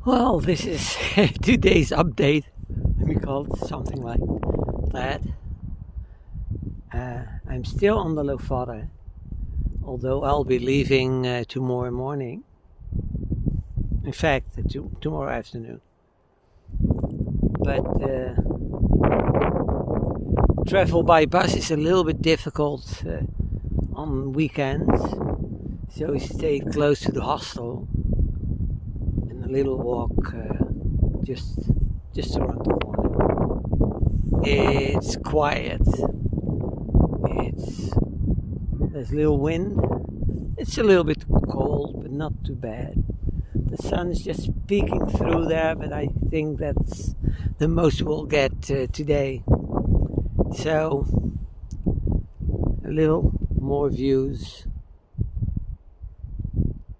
Well, this is today's update. Let me call it something like that. I'm still on the Lofada, although I'll be leaving tomorrow morning. In fact, tomorrow afternoon. But travel by bus is a little bit difficult on weekends, so we stayed close to the hostel. And a little walk just around the corner. It's quiet. There's a little wind. It's a little bit cold, but not too bad. The sun is just peeking through there, but I think that's the most we'll get today. So a little more views